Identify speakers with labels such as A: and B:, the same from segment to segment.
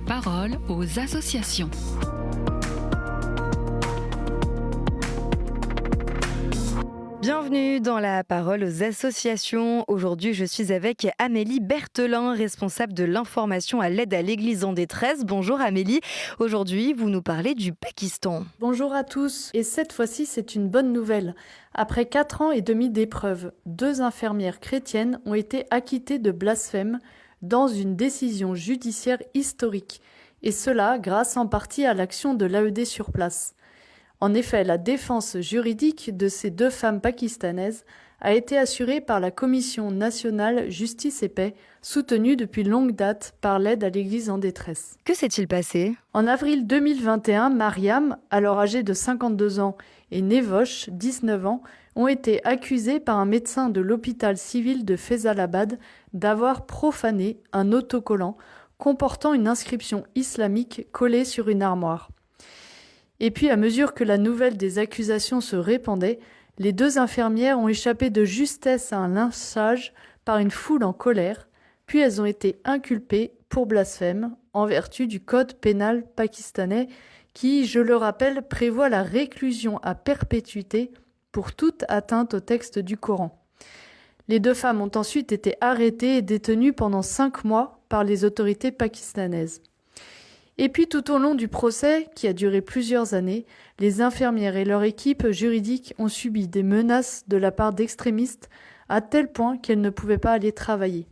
A: parole aux associations.
B: Bienvenue dans la parole aux associations. Aujourd'hui, je suis avec Amélie Berthelin, responsable de l'information à l'aide à l'Église en détresse. Bonjour Amélie. Aujourd'hui, vous nous parlez du Pakistan.
C: Bonjour à tous. Et cette fois-ci, c'est une bonne nouvelle. Après 4 ans et demi d'épreuves, 2 infirmières chrétiennes ont été acquittées de blasphème dans une décision judiciaire historique. Et cela grâce en partie à l'action de l'AED sur place. En effet, la défense juridique de ces 2 femmes pakistanaises a été assurée par la Commission nationale justice et paix, soutenue depuis longue date par l'aide à l'Église en détresse.
B: Que s'est-il passé ?
C: En avril 2021, Mariam, alors âgée de 52 ans, et Nevosh, 19 ans, ont été accusés par un médecin de l'hôpital civil de Faisalabad d'avoir profané un autocollant comportant une inscription islamique collée sur une armoire. Et puis, à mesure que la nouvelle des accusations se répandait, les 2 infirmières ont échappé de justesse à un lynchage par une foule en colère, puis elles ont été inculpées pour blasphème en vertu du code pénal pakistanais qui, je le rappelle, prévoit la réclusion à perpétuité pour toute atteinte au texte du Coran. Les 2 femmes ont ensuite été arrêtées et détenues pendant 5 mois par les autorités pakistanaises. Et puis tout au long du procès, qui a duré plusieurs années, les infirmières et leur équipe juridique ont subi des menaces de la part d'extrémistes à tel point qu'elles ne pouvaient pas aller travailler.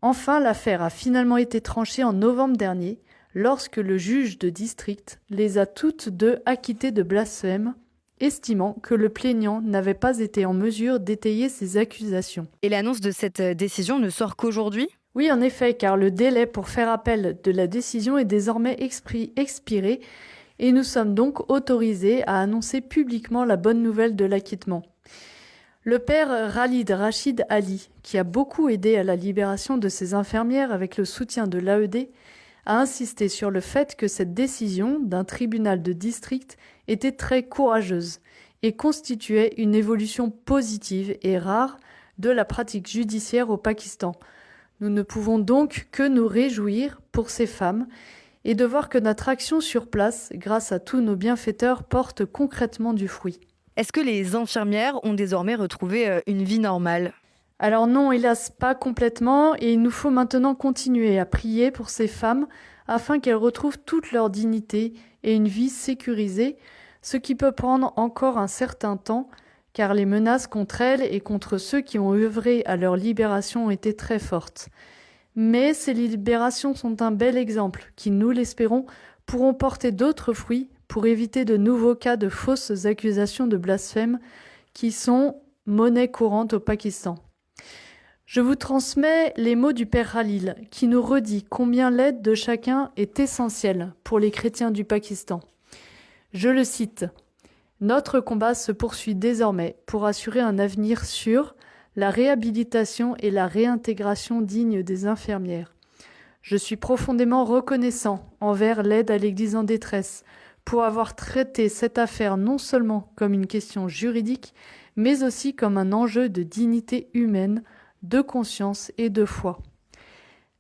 C: Enfin, l'affaire a finalement été tranchée en novembre dernier, lorsque le juge de district les a toutes 2 acquittées de blasphème, estimant que le plaignant n'avait pas été en mesure d'étayer ses accusations.
B: Et l'annonce de cette décision ne sort qu'aujourd'hui ?
C: Oui, en effet, car le délai pour faire appel de la décision est désormais expiré et nous sommes donc autorisés à annoncer publiquement la bonne nouvelle de l'acquittement. Le père Khalid Rachid Ali, qui a beaucoup aidé à la libération de ces infirmières avec le soutien de l'AED, a insisté sur le fait que cette décision d'un tribunal de district était très courageuse et constituait une évolution positive et rare de la pratique judiciaire au Pakistan. Nous ne pouvons donc que nous réjouir pour ces femmes et de voir que notre action sur place, grâce à tous nos bienfaiteurs, porte concrètement du fruit.
B: Est-ce que les infirmières ont désormais retrouvé une vie normale ?
C: Alors non, hélas, pas complètement, et il nous faut maintenant continuer à prier pour ces femmes afin qu'elles retrouvent toute leur dignité et une vie sécurisée, ce qui peut prendre encore un certain temps, car les menaces contre elles et contre ceux qui ont œuvré à leur libération ont été très fortes. Mais ces libérations sont un bel exemple qui, nous l'espérons, pourront porter d'autres fruits pour éviter de nouveaux cas de fausses accusations de blasphème qui sont monnaie courante au Pakistan. Je vous transmets les mots du Père Khalil qui nous redit combien l'aide de chacun est essentielle pour les chrétiens du Pakistan. Je le cite. Notre combat se poursuit désormais pour assurer un avenir sûr, la réhabilitation et la réintégration digne des infirmières. Je suis profondément reconnaissant envers l'aide à l'Église en détresse pour avoir traité cette affaire non seulement comme une question juridique, mais aussi comme un enjeu de dignité humaine, de conscience et de foi.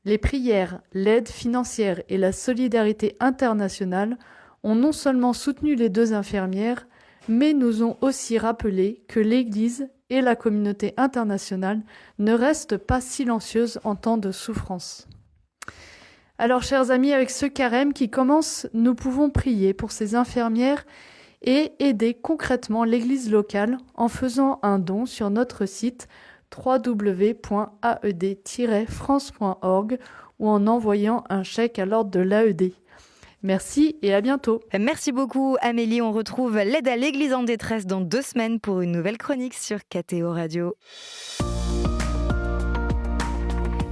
C: Les prières, l'aide financière et la solidarité internationale ont non seulement soutenu les 2 infirmières, mais nous ont aussi rappelé que l'Église et la communauté internationale ne restent pas silencieuses en temps de souffrance. Alors, chers amis, avec ce carême qui commence, nous pouvons prier pour ces infirmières et aider concrètement l'Église locale en faisant un don sur notre site www.aed-france.org ou en envoyant un chèque à l'ordre de l'AED. Merci et à bientôt.
B: Merci beaucoup Amélie, on retrouve l'aide à l'Église en détresse dans 2 semaines pour une nouvelle chronique sur KTO Radio.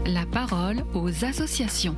A: La parole aux associations.